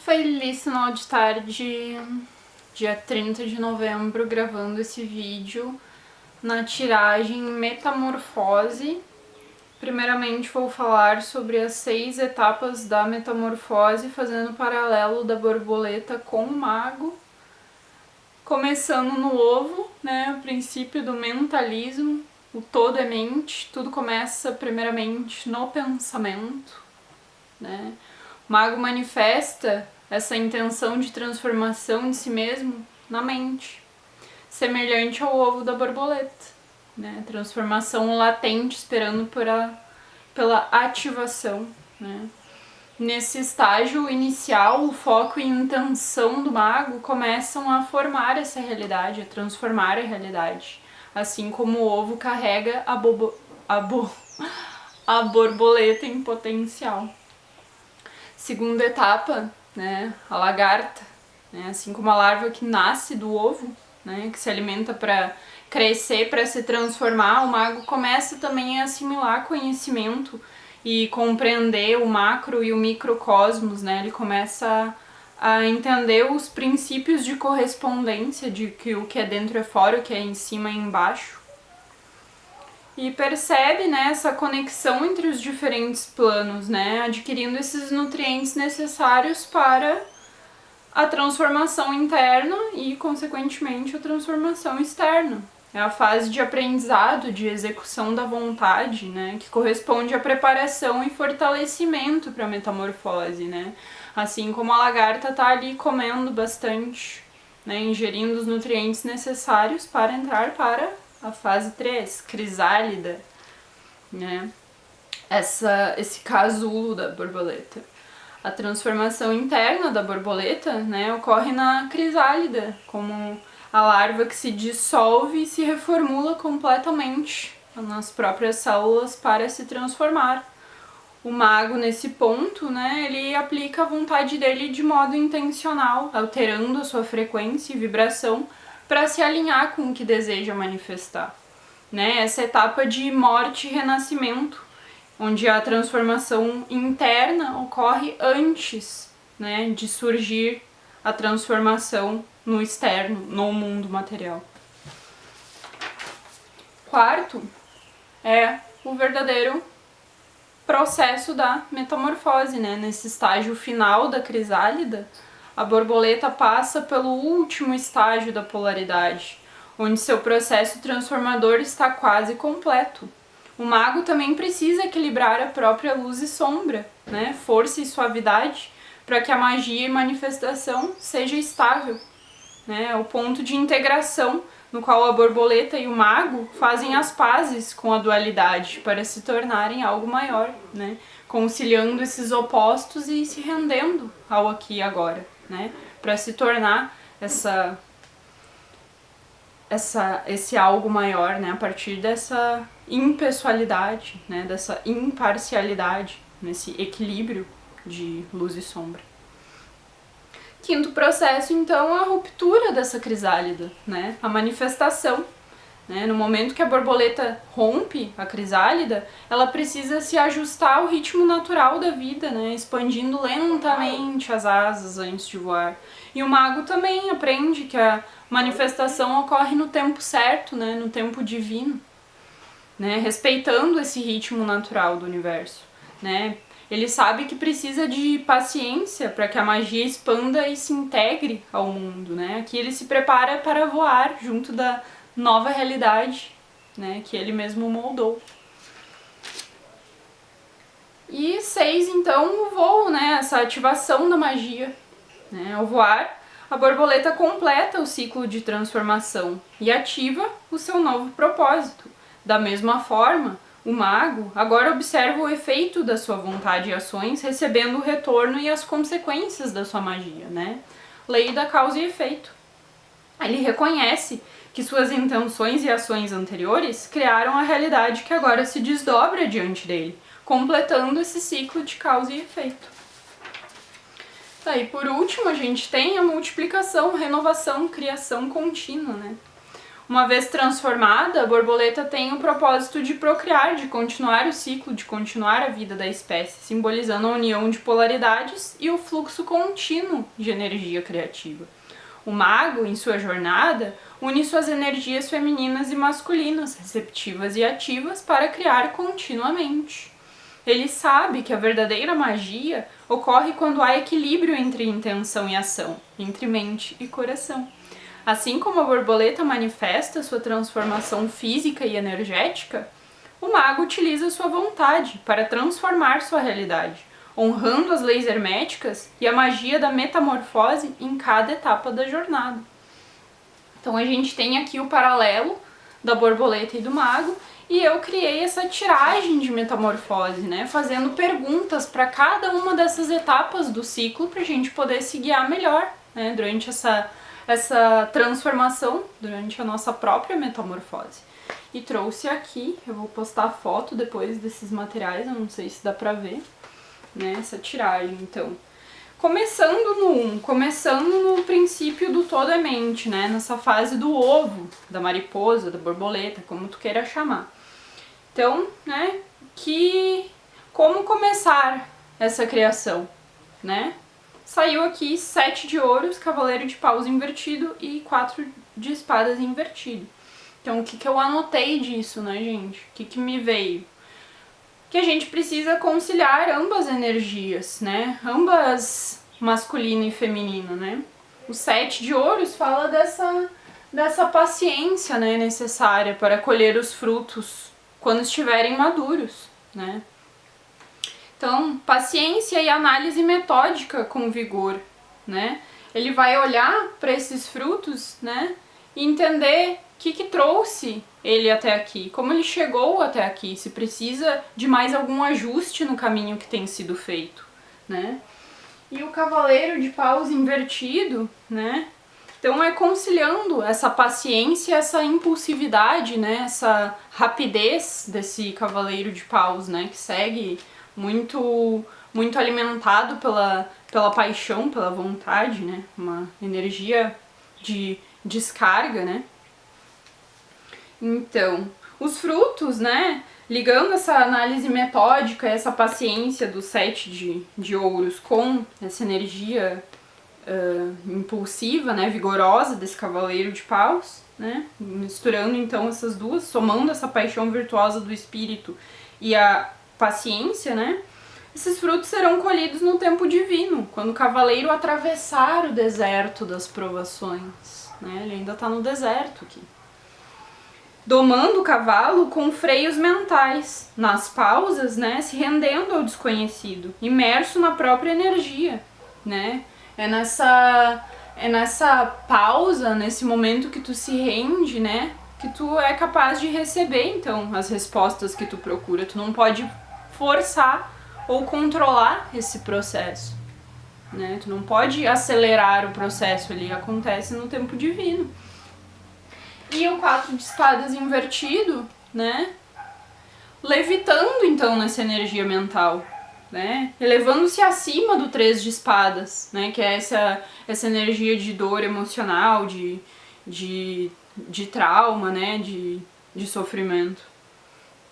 Feliz final de tarde, dia 30 de novembro, gravando esse vídeo na tiragem Metamorfose. Primeiramente vou falar sobre as 6 etapas da metamorfose, fazendo paralelo da borboleta com o mago. Começando no ovo, né, o princípio do mentalismo, o todo é mente, tudo começa primeiramente no pensamento, né? O mago manifesta essa intenção de transformação de si mesmo na mente, semelhante ao ovo da borboleta, né? Transformação latente esperando pela ativação, né? Nesse estágio inicial, o foco e intenção do mago começam a formar essa realidade, a transformar a realidade, assim como o ovo carrega a borboleta em potencial. Segunda etapa, né, a lagarta, né, assim como a larva que nasce do ovo, né, que se alimenta para crescer, para se transformar, o mago começa também a assimilar conhecimento e compreender o macro e o microcosmos, né, ele começa a entender os princípios de correspondência, de que o que é dentro é fora, o que é em cima é embaixo. E percebe, né, essa conexão entre os diferentes planos, né, adquirindo esses nutrientes necessários para a transformação interna e, consequentemente, a transformação externa. É a fase de aprendizado, de execução da vontade, né, que corresponde à preparação e fortalecimento para a metamorfose, né, assim como a lagarta está ali comendo bastante, né, ingerindo os nutrientes necessários para entrar para a fase 3, crisálida, né? Esse casulo da borboleta. A transformação interna da borboleta, né, ocorre na crisálida, como a larva que se dissolve e se reformula completamente nas próprias células para se transformar. O mago, nesse ponto, né, ele aplica a vontade dele de modo intencional, alterando a sua frequência e vibração para se alinhar com o que deseja manifestar, né? Essa etapa de morte e renascimento, onde a transformação interna ocorre antes, né, de surgir a transformação no externo, no mundo material. Quarto é o verdadeiro processo da metamorfose, né? Nesse estágio final da crisálida, a borboleta passa pelo último estágio da polaridade, onde seu processo transformador está quase completo. O mago também precisa equilibrar a própria luz e sombra, né? Força e suavidade, para que a magia e manifestação seja estável, né? O ponto de integração no qual a borboleta e o mago fazem as pazes com a dualidade para se tornarem algo maior, né? Conciliando esses opostos e se rendendo ao aqui e agora, né? Para se tornar esse algo maior, né? A partir dessa impessoalidade, né? Dessa imparcialidade, nesse equilíbrio de luz e sombra. Quinto processo, então, a ruptura dessa crisálida, né? A manifestação, né? No momento que a borboleta rompe a crisálida, ela precisa se ajustar ao ritmo natural da vida, né? Expandindo lentamente as asas antes de voar. E o mago também aprende que a manifestação ocorre no tempo certo, né? No tempo divino, né? Respeitando esse ritmo natural do universo, né? Ele sabe que precisa de paciência para que a magia expanda e se integre ao mundo, né? Aqui ele se prepara para voar junto da nova realidade, né, que ele mesmo moldou. E 6, então, o voo, né, essa ativação da magia, né? Ao voar, a borboleta completa o ciclo de transformação e ativa o seu novo propósito. Da mesma forma, o mago agora observa o efeito da sua vontade e ações, recebendo o retorno e as consequências da sua magia, né? Lei da causa e efeito. Ele reconhece que suas intenções e ações anteriores criaram a realidade que agora se desdobra diante dele, completando esse ciclo de causa e efeito. Daí, por último, a gente tem a multiplicação, renovação, criação contínua, né? Uma vez transformada, a borboleta tem o propósito de procriar, de continuar o ciclo, de continuar a vida da espécie, simbolizando a união de polaridades e o fluxo contínuo de energia criativa. O mago, em sua jornada, une suas energias femininas e masculinas, receptivas e ativas, para criar continuamente. Ele sabe que a verdadeira magia ocorre quando há equilíbrio entre intenção e ação, entre mente e coração. Assim como a borboleta manifesta sua transformação física e energética, o mago utiliza sua vontade para transformar sua realidade, honrando as leis herméticas e a magia da metamorfose em cada etapa da jornada. Então a gente tem aqui o paralelo da borboleta e do mago, e eu criei essa tiragem de metamorfose, né, fazendo perguntas para cada uma dessas etapas do ciclo para a gente poder se guiar melhor, né, durante essa transformação, durante a nossa própria metamorfose. E trouxe aqui, eu vou postar foto depois desses materiais, eu não sei se dá pra ver, né, essa tiragem. Então, começando no princípio do todo é mente, né, nessa fase do ovo, da mariposa, da borboleta, como tu queira chamar. Então, né, como começar essa criação, né? Saiu aqui 7 de ouros, cavaleiro de paus invertido e 4 de espadas invertido. Então, o que eu anotei disso, né, gente? O que me veio? Que a gente precisa conciliar ambas energias, né? Ambas masculino e feminino, né? O 7 de ouros fala dessa paciência, né, necessária para colher os frutos quando estiverem maduros, né? Então, paciência e análise metódica com vigor, né? Ele vai olhar para esses frutos, né, e entender o que trouxe ele até aqui, como ele chegou até aqui, se precisa de mais algum ajuste no caminho que tem sido feito, né? E o cavaleiro de paus invertido, né? Então é conciliando essa paciência, essa impulsividade, né, essa rapidez desse cavaleiro de paus, né, que segue muito alimentado pela paixão, pela vontade, né? Uma energia de descarga, né? Então, os frutos, né? Ligando essa análise metódica, essa paciência do 7 de ouros com essa energia impulsiva, né? Vigorosa desse cavaleiro de paus, né? Misturando então essas duas, somando essa paixão virtuosa do espírito e a paciência, né? Esses frutos serão colhidos no tempo divino, quando o cavaleiro atravessar o deserto das provações, né? Ele ainda está no deserto aqui. Domando o cavalo com freios mentais, nas pausas, né? Se rendendo ao desconhecido, imerso na própria energia, né? É nessa pausa, nesse momento que tu se rende, né? Que tu é capaz de receber, então, as respostas que tu procura. Tu não pode forçar ou controlar esse processo, né? Tu não pode acelerar o processo, ele acontece no tempo divino. E o 4 de espadas invertido, né? Levitando, então, nessa energia mental, né? Elevando-se acima do 3 de espadas, né? Que é essa energia de dor emocional, de trauma, né? De sofrimento,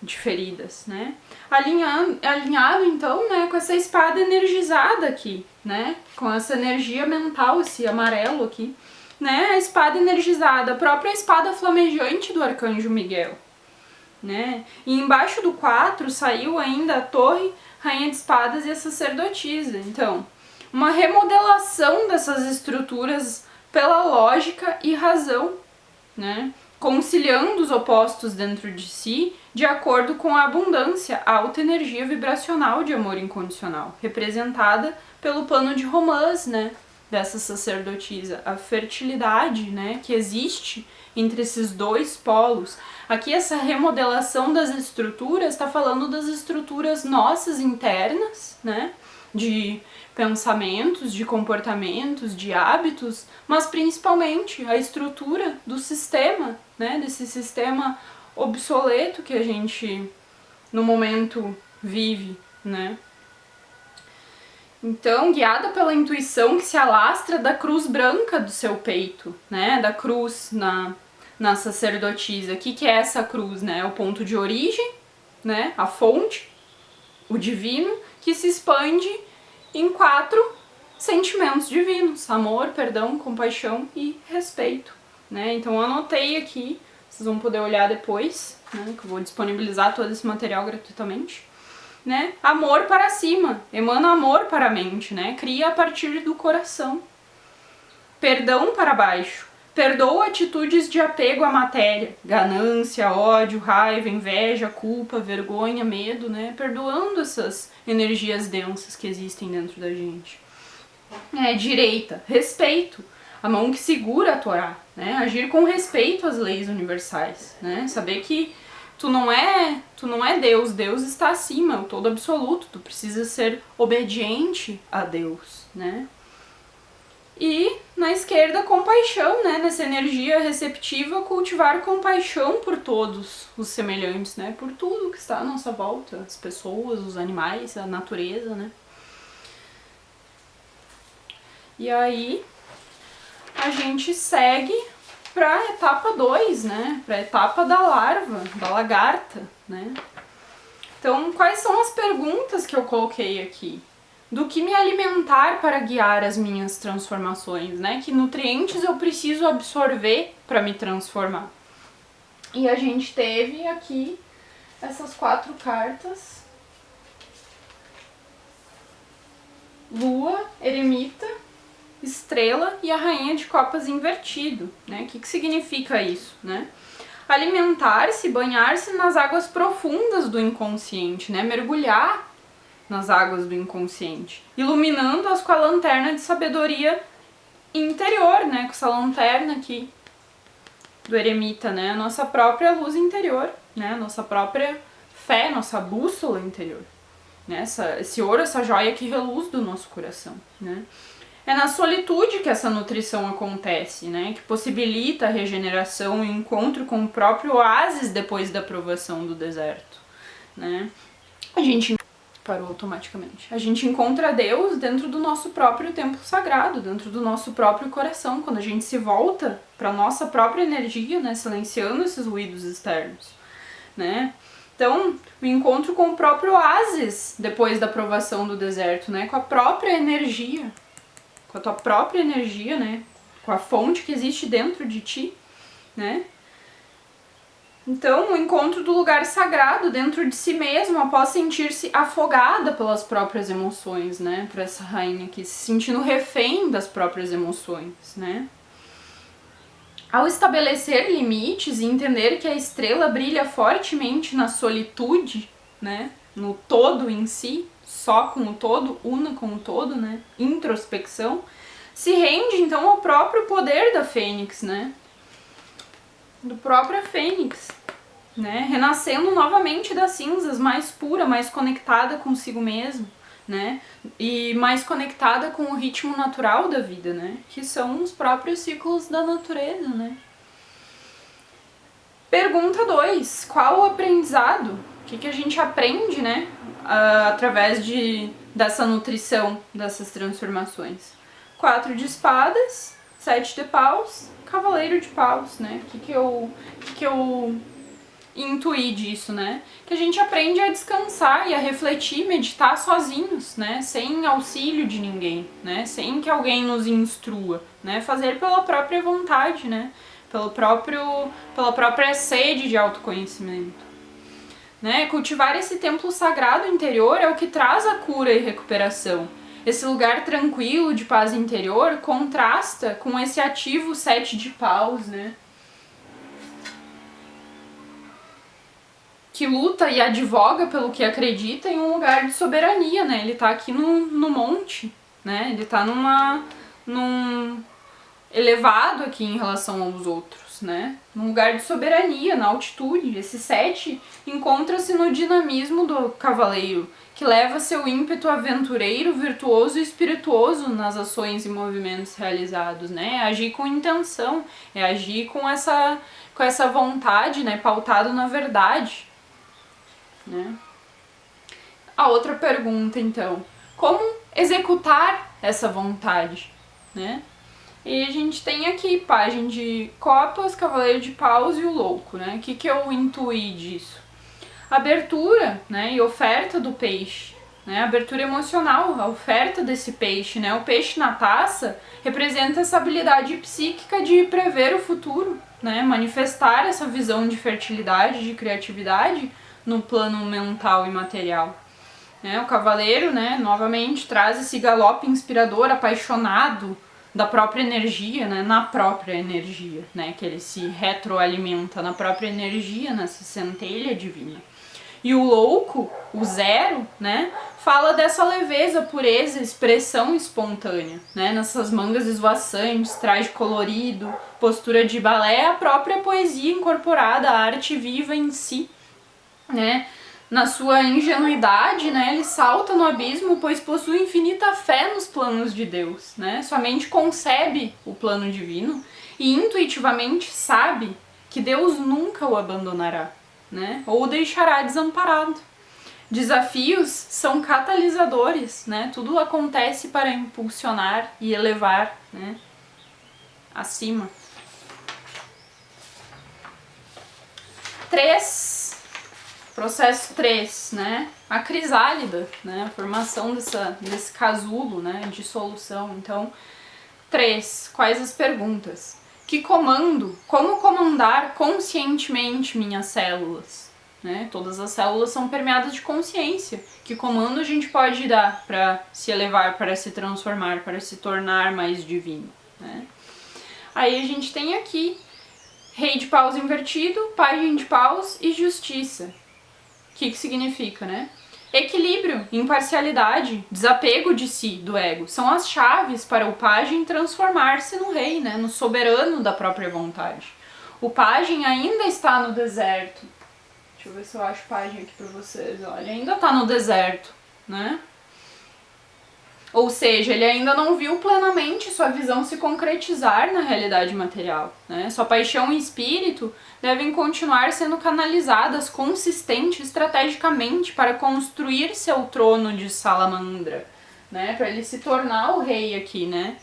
de feridas, né? Alinhado então, né, com essa espada energizada aqui, né? Com essa energia mental, esse amarelo aqui, né? A espada energizada, a própria espada flamejante do arcanjo Miguel, né? E embaixo do 4 saiu ainda a torre, rainha de espadas e a sacerdotisa. Então, uma remodelação dessas estruturas pela lógica e razão, né? Conciliando os opostos dentro de si, de acordo com a abundância, a alta energia vibracional de amor incondicional, representada pelo plano de romance, né, dessa sacerdotisa, a fertilidade, né, que existe entre esses dois polos. Aqui essa remodelação das estruturas está falando das estruturas nossas internas, né, de pensamentos, de comportamentos, de hábitos, mas principalmente a estrutura do sistema, né, desse sistema obsoleto que a gente no momento vive, né. Então, guiada pela intuição que se alastra da cruz branca do seu peito, né, da cruz na sacerdotisa. O que é essa cruz, né? O ponto de origem, né? A fonte, o divino, que se expande em 4 sentimentos divinos: amor, perdão, compaixão e respeito, né? Então eu anotei aqui, vocês vão poder olhar depois, né? Que eu vou disponibilizar todo esse material gratuitamente, né? Amor para cima, emana amor para a mente, né? Cria a partir do coração. Perdão para baixo, perdoa atitudes de apego à matéria, ganância, ódio, raiva, inveja, culpa, vergonha, medo, né? Perdoando essas energias densas que existem dentro da gente. Direita, respeito, a mão que segura a Torá, né? Agir com respeito às leis universais, né? Saber que tu não é Deus, Deus está acima, é o todo absoluto, tu precisa ser obediente a Deus, né? E na esquerda, compaixão, né? Nessa energia receptiva, cultivar compaixão por todos os semelhantes, né? Por tudo que está à nossa volta, as pessoas, os animais, a natureza, né? E aí a gente segue para a etapa 2, né? Para a etapa da larva, da lagarta, né? Então, quais são as perguntas que eu coloquei aqui? Do que me alimentar para guiar as minhas transformações, né? Que nutrientes eu preciso absorver para me transformar? E a gente teve aqui essas 4 cartas: Lua, Eremita, Estrela e a Rainha de Copas invertido, né? O que significa isso, né? Alimentar-se, banhar-se nas águas profundas do inconsciente, né? Mergulhar nas águas do inconsciente, iluminando-as com a lanterna de sabedoria interior, né? Com essa lanterna aqui do Eremita, né? A nossa própria luz interior, né? A nossa própria fé, nossa bússola interior, né? Esse ouro, essa joia que reluz do nosso coração, né? É na solitude que essa nutrição acontece, né? Que possibilita a regeneração e o encontro com o próprio oásis depois da provação do deserto, né? A gente parou automaticamente. A gente encontra Deus dentro do nosso próprio templo sagrado, dentro do nosso próprio coração, quando a gente se volta para nossa própria energia, né? Silenciando esses ruídos externos, né? Então, o encontro com o próprio oásis depois da provação do deserto, né? Com a própria energia, com a tua própria energia, né? Com a fonte que existe dentro de ti, né? Então, o encontro do lugar sagrado dentro de si mesmo, após sentir-se afogada pelas próprias emoções, né? Por essa rainha aqui, se sentindo refém das próprias emoções, né? Ao estabelecer limites e entender que a estrela brilha fortemente na solitude, né? No todo em si, só com o todo, una com o todo, né? Introspecção, se rende então ao próprio poder da fênix, né? Do próprio fênix, né? Renascendo novamente das cinzas, mais pura, mais conectada consigo mesmo, né? E mais conectada com o ritmo natural da vida, né? Que são os próprios ciclos da natureza, né? Pergunta 2. Qual o aprendizado? O que a gente aprende, né? Através dessa nutrição, dessas transformações? 4 de espadas, 7 de paus, cavaleiro de paus, né? O que eu intuir disso, né? Que a gente aprende a descansar e a refletir, meditar sozinhos, né? Sem auxílio de ninguém, né? Sem que alguém nos instrua, né? Fazer pela própria vontade, né? Pela própria sede de autoconhecimento, né? Cultivar esse templo sagrado interior é o que traz a cura e recuperação. Esse lugar tranquilo de paz interior contrasta com esse ativo 7 de paus, né? Que luta e advoga pelo que acredita em um lugar de soberania, né? Ele tá aqui no monte, né? Ele tá num elevado aqui em relação aos outros, né? Num lugar de soberania, na altitude. Esse 7 encontra-se no dinamismo do cavaleiro, que leva seu ímpeto aventureiro, virtuoso e espirituoso nas ações e movimentos realizados, né? É agir com intenção, é agir com essa vontade, né? Pautado na verdade, né? A outra pergunta, então, como executar essa vontade, né? E a gente tem aqui pajem de copas, cavaleiro de paus e o louco, né? O que eu intuí disso? Abertura, né, e oferta do peixe, né? Abertura emocional, a oferta desse peixe, né? O peixe na taça representa essa habilidade psíquica de prever o futuro, né? Manifestar essa visão de fertilidade, de criatividade no plano mental e material. O cavaleiro, né, novamente, traz esse galope inspirador, apaixonado da própria energia, né, na própria energia, né, que ele se retroalimenta na própria energia, nessa centelha divina. E o louco, o zero, né, fala dessa leveza, pureza, expressão espontânea, né, nessas mangas esvoaçantes, traje colorido, postura de balé, a própria poesia incorporada, a arte viva em si, né. Na sua ingenuidade, né, ele salta no abismo, pois possui infinita fé nos planos de Deus, né? Somente concebe o plano divino e intuitivamente sabe que Deus nunca o abandonará, né? Ou o deixará desamparado. Desafios são catalisadores, né? Tudo acontece para impulsionar e elevar, né, acima. 3. Processo 3, né? A crisálida, né? A formação desse casulo, né? De solução. Então, 3. Quais as perguntas? Que comando? Como comandar conscientemente minhas células? Né? Todas as células são permeadas de consciência. Que comando a gente pode dar para se elevar, para se transformar, para se tornar mais divino? Né? Aí a gente tem aqui Rei de paus invertido, pajem de paus e justiça. O que significa, né? Equilíbrio, imparcialidade, desapego de si, do ego, são as chaves para o pajem transformar-se no rei, né? No soberano da própria vontade. O pajem ainda está no deserto. Deixa eu ver se eu acho pajem aqui para vocês. Olha, ainda está no deserto, né? Ou seja, ele ainda não viu plenamente sua visão se concretizar na realidade material, né? Sua paixão e espírito devem continuar sendo canalizadas consistente estrategicamente para construir seu trono de salamandra, né? Para ele se tornar o rei aqui, né?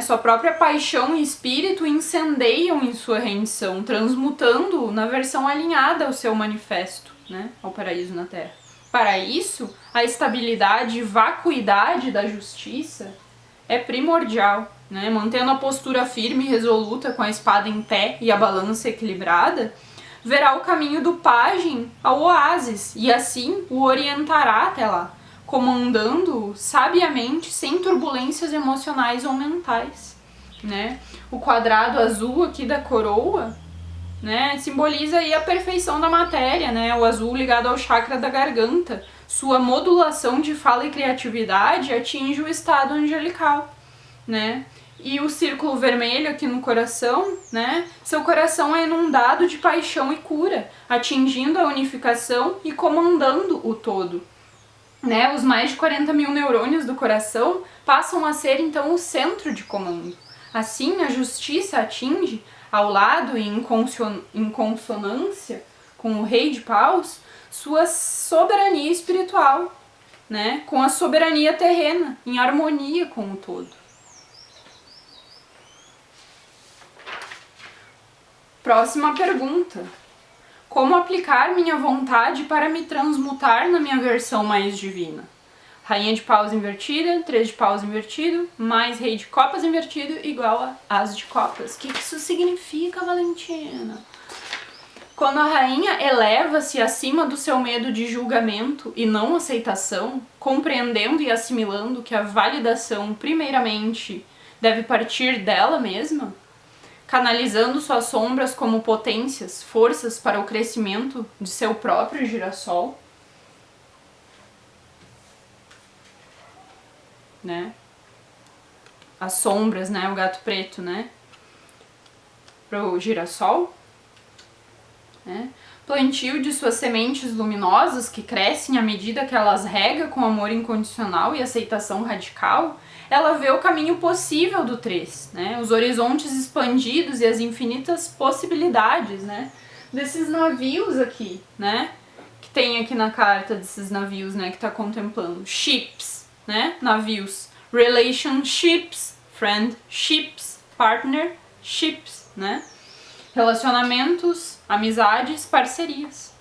Sua própria paixão e espírito incendeiam em sua rendição, transmutando-o na versão alinhada ao seu manifesto, né? Ao paraíso na Terra. Para isso, a estabilidade e vacuidade da justiça é primordial, né? Mantendo a postura firme e resoluta com a espada em pé e a balança equilibrada, verá o caminho do pajem ao oásis e assim o orientará até lá, comandando-o sabiamente sem turbulências emocionais ou mentais, né? O quadrado azul aqui da coroa, né, simboliza aí a perfeição da matéria, né, o azul ligado ao chakra da garganta. Sua modulação de fala e criatividade atinge o estado angelical, né? E o círculo vermelho aqui no coração, né? Seu coração é inundado de paixão e cura, atingindo a unificação e comandando o todo, né? Os mais de 40 mil neurônios do coração passam a ser então o centro de comando. Assim, a justiça atinge, ao lado e em consonância com o rei de paus, sua soberania espiritual, né? Com a soberania terrena, em harmonia com o todo. Próxima pergunta. Como aplicar minha vontade para me transmutar na minha versão mais divina? Rainha de paus invertida, 3 de paus invertido, mais rei de copas invertido, igual a as de copas. O que isso significa, Valentina? Quando a rainha eleva-se acima do seu medo de julgamento e não aceitação, compreendendo e assimilando que a validação, primeiramente, deve partir dela mesma, canalizando suas sombras como potências, forças para o crescimento de seu próprio girassol, né? As sombras, né? O gato preto, né? Pro girassol, né? Plantio de suas sementes luminosas que crescem à medida que elas rega com amor incondicional e aceitação radical, ela vê o caminho possível do 3, né? Os horizontes expandidos e as infinitas possibilidades, né? Desses navios aqui, né? Que tem aqui na carta desses navios, né? Que tá contemplando. Ships, né? Navios. Relationships, friendships, partnerships, né? Relacionamentos, amizades, parcerias.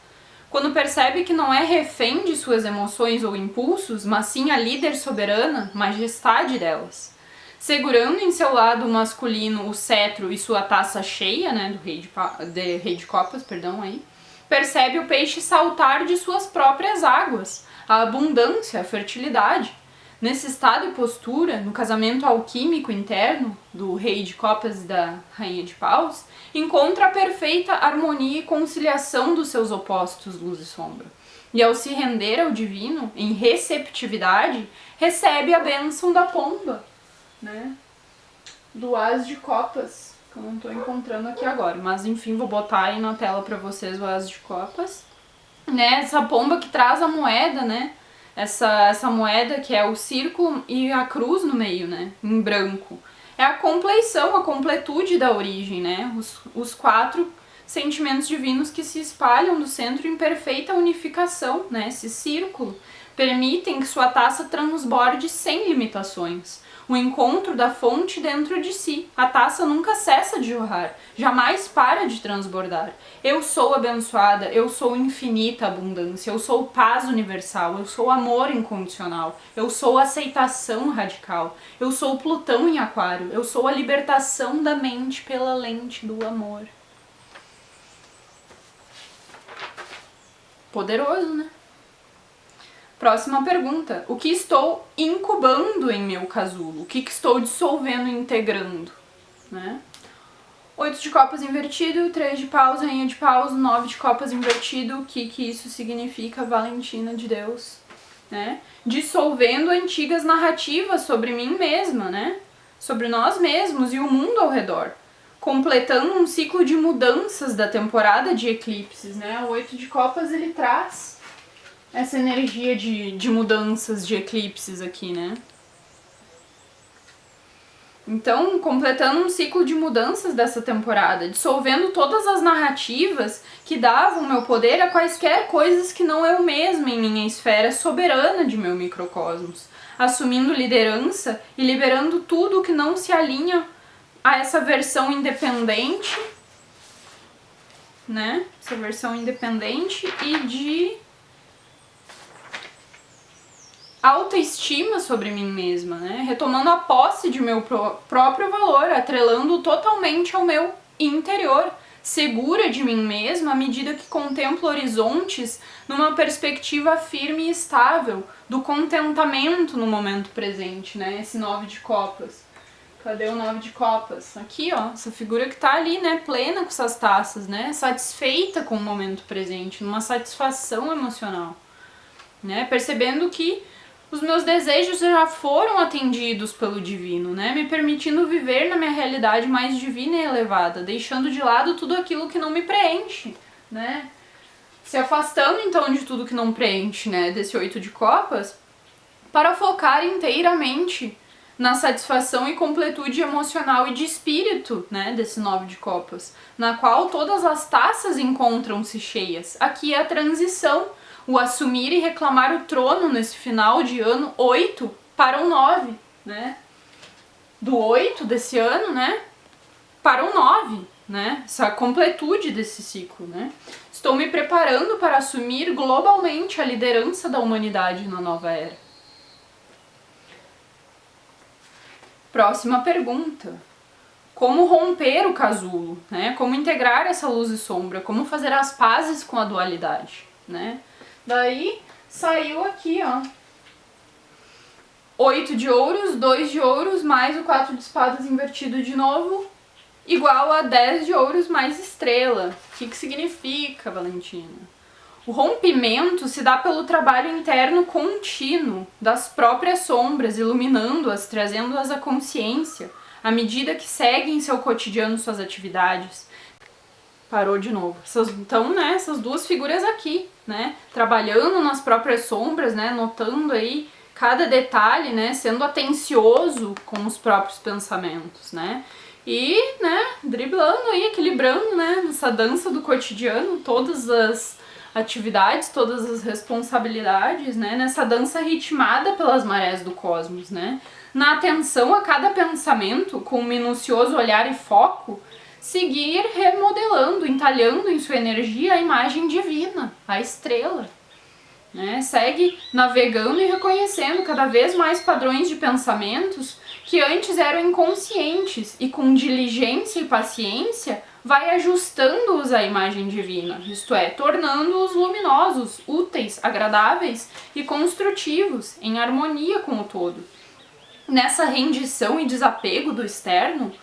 Quando percebe que não é refém de suas emoções ou impulsos, mas sim a líder soberana, majestade delas. Segurando em seu lado masculino o cetro e sua taça cheia, né, do rei de copas, perdão, aí, percebe o peixe saltar de suas próprias águas, a abundância, a fertilidade. Nesse estado e postura, no casamento alquímico interno do rei de copas e da rainha de paus, encontra a perfeita harmonia e conciliação dos seus opostos, luz e sombra. E ao se render ao divino, em receptividade, recebe a bênção da pomba, né? Do as de copas, que eu não estou encontrando aqui agora, mas enfim, vou botar aí na tela para vocês o as de copas, né? Essa pomba que traz a moeda, né? Essa moeda que é o círculo e a cruz no meio, né? Em branco. É a compleição, a completude da origem, né? Os 4 sentimentos divinos que se espalham do centro em perfeita unificação, né? Esse círculo permitem que sua taça transborde sem limitações. O encontro da fonte dentro de si. A taça nunca cessa de jorrar, jamais para de transbordar. Eu sou abençoada, eu sou infinita abundância, eu sou paz universal, eu sou amor incondicional, eu sou aceitação radical, eu sou Plutão em Aquário, eu sou a libertação da mente pela lente do amor. Poderoso, né? Próxima pergunta. O que estou incubando em meu casulo? O que estou dissolvendo e integrando? Né? 8 de copas invertido, 3 de paus, rainha de paus, 9 de copas invertido. O que isso significa? Valentina de Deus. Né? Dissolvendo antigas narrativas sobre mim mesma, né? Sobre nós mesmos e o mundo ao redor. Completando um ciclo de mudanças da temporada de eclipses. Né? O 8 de copas ele traz essa energia de mudanças, de eclipses aqui, né? Então, completando um ciclo de mudanças dessa temporada, dissolvendo todas as narrativas que davam meu poder a quaisquer coisas que não eu mesma em minha esfera soberana de meu microcosmos, assumindo liderança e liberando tudo que não se alinha a essa versão independente, né? Essa versão independente e de autoestima sobre mim mesma, né? Retomando a posse de meu próprio valor, atrelando totalmente ao meu interior, segura de mim mesma à medida que contemplo horizontes numa perspectiva firme e estável, do contentamento no momento presente, né? Esse 9 de copas. Cadê o 9 de copas? Aqui, ó, essa figura que tá ali, né? Plena com essas taças, né? Satisfeita com o momento presente, numa satisfação emocional, né? Percebendo que os meus desejos já foram atendidos pelo divino, né? Me permitindo viver na minha realidade mais divina e elevada, deixando de lado tudo aquilo que não me preenche, né? Se afastando então de tudo que não preenche, né? Desse 8 de copas, para focar inteiramente na satisfação e completude emocional e de espírito, né? Desse 9 de copas, na qual todas as taças encontram-se cheias. Aqui é a transição, o assumir e reclamar o trono nesse final de ano 8 para o 9, né? Do 8 desse ano, né? Para o 9, né? Essa completude desse ciclo, né? Estou me preparando para assumir globalmente a liderança da humanidade na nova era. Próxima pergunta. Como romper o casulo, né? Como integrar essa luz e sombra? Como fazer as pazes com a dualidade, né? Daí saiu aqui, ó, 8 de ouros, 2 de ouros, mais o 4 de espadas invertido de novo, igual a 10 de ouros mais estrela. O que significa, Valentina? O rompimento se dá pelo trabalho interno contínuo das próprias sombras, iluminando-as, trazendo-as à consciência, à medida que seguem em seu cotidiano suas atividades. Parou de novo. Então, né, essas duas figuras aqui, né, trabalhando nas próprias sombras, né, notando aí cada detalhe, né, sendo atencioso com os próprios pensamentos, né, e, né, driblando aí, equilibrando, né, nessa dança do cotidiano, todas atividades, todas as responsabilidades, né, nessa dança ritmada pelas marés do cosmos, né, na atenção a cada pensamento, com um minucioso olhar e foco, seguir remodelando, entalhando em sua energia a imagem divina, a estrela. Né? Segue navegando e reconhecendo cada vez mais padrões de pensamentos que antes eram inconscientes e com diligência e paciência vai ajustando-os à imagem divina, isto é, tornando-os luminosos, úteis, agradáveis e construtivos, em harmonia com o todo. Nessa rendição e desapego do externo,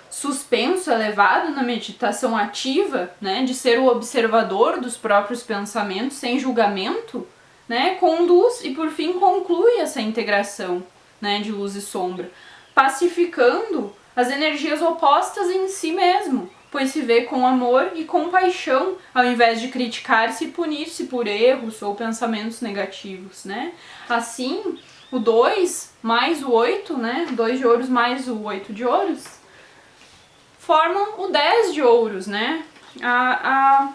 suspenso, elevado na meditação ativa, né, de ser o observador dos próprios pensamentos sem julgamento, né, conduz e por fim conclui essa integração, né, de luz e sombra, pacificando as energias opostas em si mesmo, pois se vê com amor e compaixão, ao invés de criticar-se e punir-se por erros ou pensamentos negativos, né. Assim, o 2 mais o 8, né, 2 de ouros mais o 8 de ouros, formam o 10 de ouros, né, a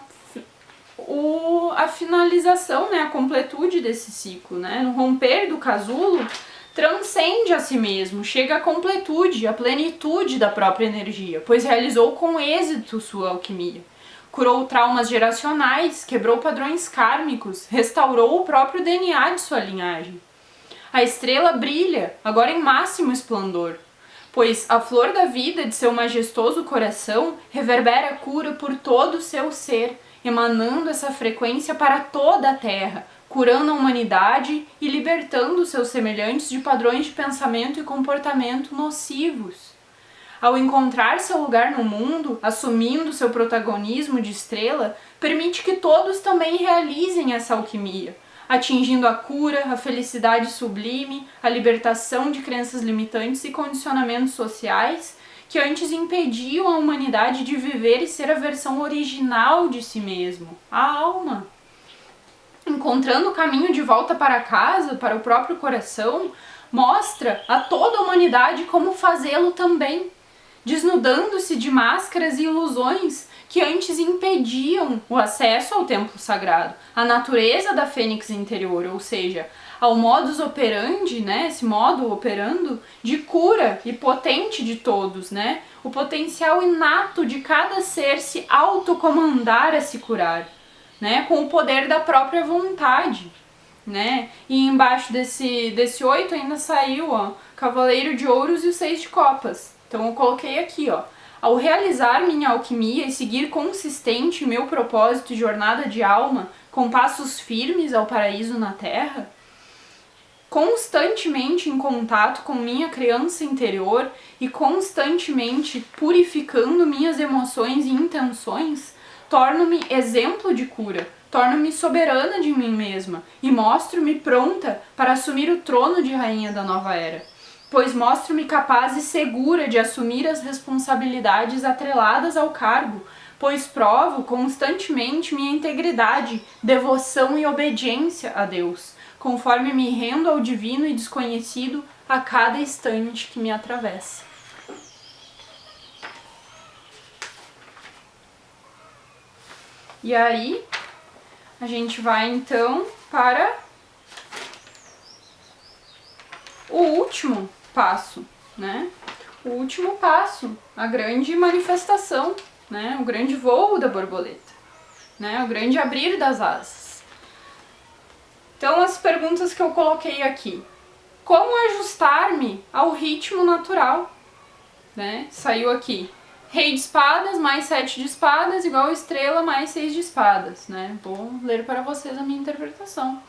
finalização, né, a completude desse ciclo, né, no romper do casulo, transcende a si mesmo, chega à completude, à plenitude da própria energia, pois realizou com êxito sua alquimia. Curou traumas geracionais, quebrou padrões kármicos, restaurou o próprio DNA de sua linhagem. A estrela brilha, agora em máximo esplendor, pois a flor da vida de seu majestoso coração reverbera a cura por todo o seu ser, emanando essa frequência para toda a Terra, curando a humanidade e libertando seus semelhantes de padrões de pensamento e comportamento nocivos. Ao encontrar seu lugar no mundo, assumindo seu protagonismo de estrela, permite que todos também realizem essa alquimia, atingindo a cura, a felicidade sublime, a libertação de crenças limitantes e condicionamentos sociais que antes impediam a humanidade de viver e ser a versão original de si mesmo, a alma. Encontrando o caminho de volta para casa, para o próprio coração, mostra a toda a humanidade como fazê-lo também, desnudando-se de máscaras e ilusões que antes impediam o acesso ao templo sagrado, à natureza da fênix interior, ou seja, ao modus operandi, né, esse modo operando de cura e potente de todos, né, o potencial inato de cada ser se autocomandar a se curar, né, com o poder da própria vontade, né, e embaixo desse 8 ainda saiu, ó, Cavaleiro de Ouros e o 6 de Copas, então eu coloquei aqui, ó, ao realizar minha alquimia e seguir consistente meu propósito e jornada de alma com passos firmes ao paraíso na Terra, constantemente em contato com minha criança interior e constantemente purificando minhas emoções e intenções, torno-me exemplo de cura, torno-me soberana de mim mesma e mostro-me pronta para assumir o trono de rainha da nova era, pois mostro-me capaz e segura de assumir as responsabilidades atreladas ao cargo, pois provo constantemente minha integridade, devoção e obediência a Deus, conforme me rendo ao divino e desconhecido a cada instante que me atravessa. E aí, a gente vai então para o último passo, né? O último passo, a grande manifestação, né? O grande voo da borboleta, né? O grande abrir das asas. Então, as perguntas que eu coloquei aqui. Como ajustar-me ao ritmo natural? Né? Saiu aqui. Rei de espadas mais 7 de espadas igual estrela mais 6 de espadas. Né? Vou ler para vocês a minha interpretação.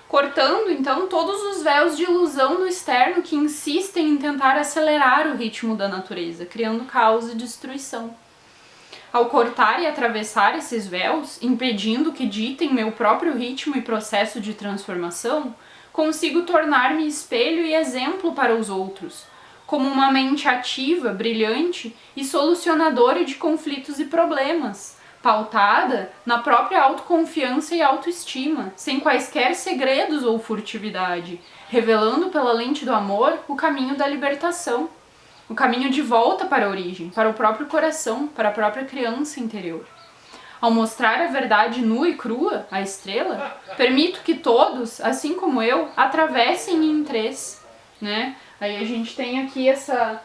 Cortando, então, todos os véus de ilusão do externo que insistem em tentar acelerar o ritmo da natureza, criando caos e destruição. Ao cortar e atravessar esses véus, impedindo que ditem meu próprio ritmo e processo de transformação, consigo tornar-me espelho e exemplo para os outros, como uma mente ativa, brilhante e solucionadora de conflitos e problemas, pautada na própria autoconfiança e autoestima, sem quaisquer segredos ou furtividade, revelando pela lente do amor o caminho da libertação. O caminho de volta para a origem, para o próprio coração, para a própria criança interior. ao mostrar a verdade nua e crua, a estrela, permito que todos, assim como eu, atravessem em três, né? Aí a gente tem aqui essa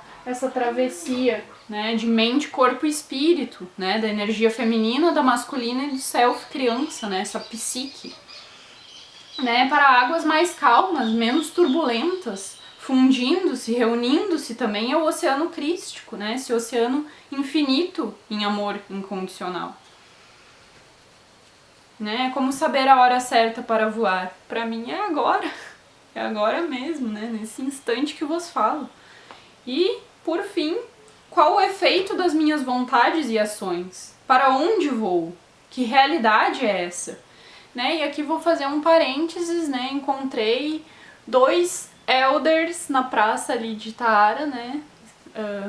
travessia, né, de mente, corpo e espírito, né, da energia feminina, da masculina e do self criança, né, essa psique, né, para águas mais calmas, menos turbulentas, fundindo-se, reunindo-se também é o oceano crístico, né, esse oceano infinito em amor incondicional. Né, como saber a hora certa para voar? Para mim é agora mesmo, né, nesse instante que vos falo. E, por fim, qual o efeito das minhas vontades e ações? Para onde vou? Que realidade é essa? Né? E aqui vou fazer um parênteses, né? Encontrei 2 elders na praça ali de Taara, né?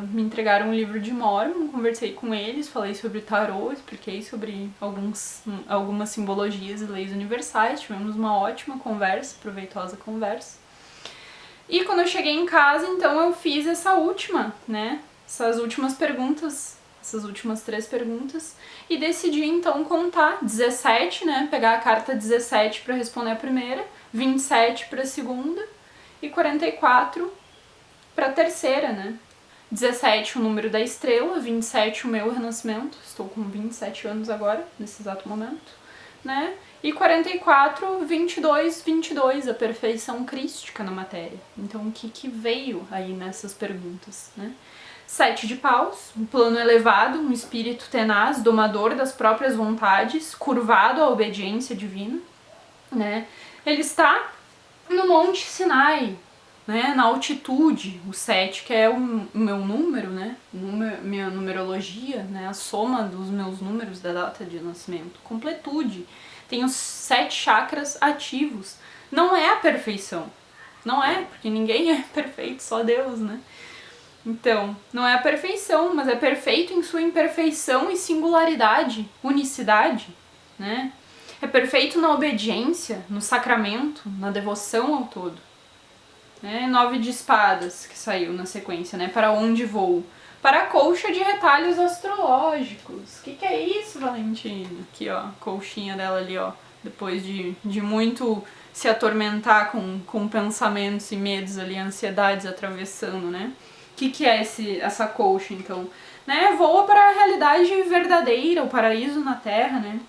Me entregaram um livro de Mormon, conversei com eles, falei sobre tarô, expliquei sobre algumas simbologias e leis universais, tivemos uma ótima conversa, proveitosa conversa. E quando eu cheguei em casa, então eu fiz essa última, né? Essas últimas perguntas, essas últimas 3 perguntas, e decidi então contar 17, né? Pegar a carta 17 para responder a primeira, 27 para a segunda e 44 para a terceira, né? 17 o número da estrela, 27 o meu renascimento, estou com 27 anos agora, nesse exato momento, né? E 44, 22, 22, a perfeição crística na matéria. Então, o que veio aí nessas perguntas, né? 7 de paus, um plano elevado, um espírito tenaz, domador das próprias vontades, curvado à obediência divina, né? Ele está no Monte Sinai, né? Na altitude, o 7, que é o meu número, né? Minha numerologia, né? A soma dos meus números da data de nascimento. Completude. Tem os 7 chakras ativos. Não é a perfeição. Não é, porque ninguém é perfeito, só Deus, né? Então, não é a perfeição, mas é perfeito em sua imperfeição e singularidade, unicidade, né? É perfeito na obediência, no sacramento, na devoção ao todo. Né? 9 de espadas, que saiu na sequência, né? Para onde vou? Para a colcha de retalhos astrológicos. O que é isso, Valentina? Aqui, ó, colchinha dela ali, ó. Depois de muito se atormentar com pensamentos e medos ali, ansiedades atravessando, né? O que é essa colcha, então? Né? Voa para a realidade verdadeira, o paraíso na Terra, né?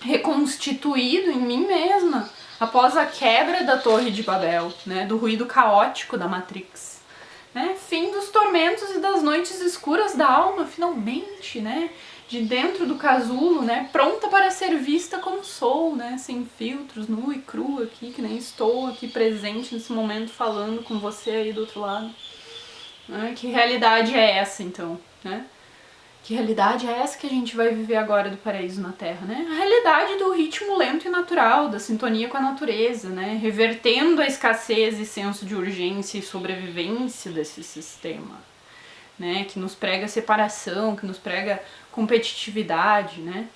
Reconstituído em mim mesma, após a quebra da Torre de Babel, né? Do ruído caótico da Matrix. Né? Fim dos tormentos e das noites escuras da alma, finalmente, né? De dentro do casulo, né? Pronta para ser vista como sou, né? Sem filtros, nua e crua aqui, que nem estou aqui presente nesse momento falando com você aí do outro lado. Né? Que realidade é essa, então, né? Que realidade é essa que a gente vai viver agora do paraíso na Terra, né? A realidade do ritmo lento e natural, da sintonia com a natureza, né? Revertendo a escassez e senso de urgência e sobrevivência desse sistema, né? Que nos prega separação, que nos prega competitividade, né?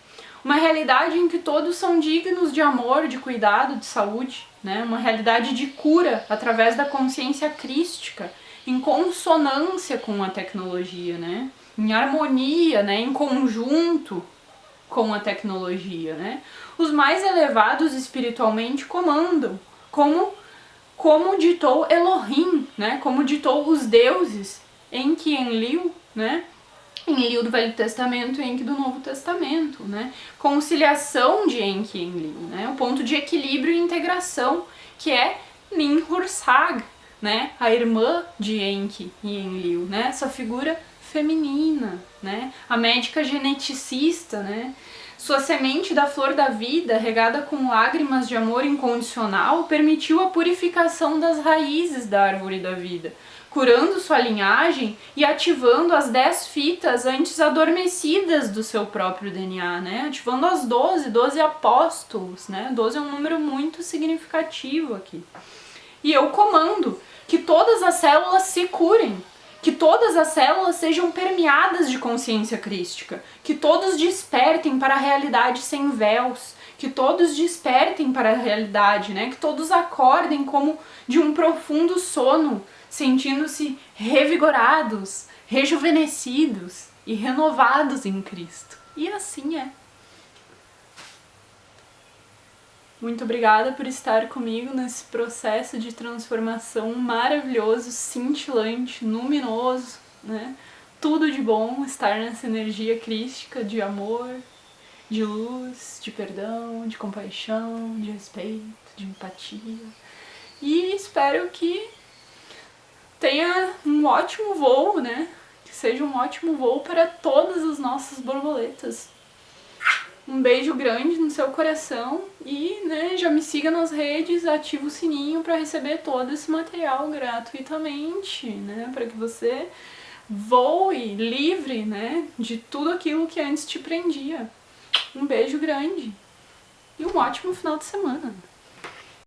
Uma realidade em que todos são dignos de amor, de cuidado, de saúde, né? Uma realidade de cura através da consciência crística, em consonância com a tecnologia, né? Em harmonia, né, em conjunto com a tecnologia, né? Os mais elevados espiritualmente comandam, como ditou Elohim, né? Como ditou os deuses Enki e Enlil, né? Enlil do Velho Testamento e Enki do Novo Testamento, né? Conciliação de Enki e Enlil, né? O ponto de equilíbrio e integração, que é Ninhursag, né? A irmã de Enki e Enlil, né? Essa figura feminina, né? A médica geneticista, né? Sua semente da flor da vida, regada com lágrimas de amor incondicional, permitiu a purificação das raízes da árvore da vida, curando sua linhagem e ativando as 10 fitas antes adormecidas do seu próprio DNA, né? Ativando as 12 apóstolos, né? 12 é um número muito significativo aqui. E eu comando que todas as células se curem, que todas as células sejam permeadas de consciência crística, que todos despertem para a realidade sem véus, que todos despertem para a realidade, né? Que todos acordem como de um profundo sono, sentindo-se revigorados, rejuvenescidos e renovados em Cristo. E assim é. Muito obrigada por estar comigo nesse processo de transformação maravilhoso, cintilante, luminoso, né? Tudo de bom estar nessa energia crística de amor, de luz, de perdão, de compaixão, de respeito, de empatia. E espero que tenha um ótimo voo, né? Que seja um ótimo voo para todas as nossas borboletas. Um beijo grande no seu coração e, né, já me siga nas redes, ativa o sininho para receber todo esse material gratuitamente, né, para que você voe livre, né, de tudo aquilo que antes te prendia. Um beijo grande e um ótimo final de semana.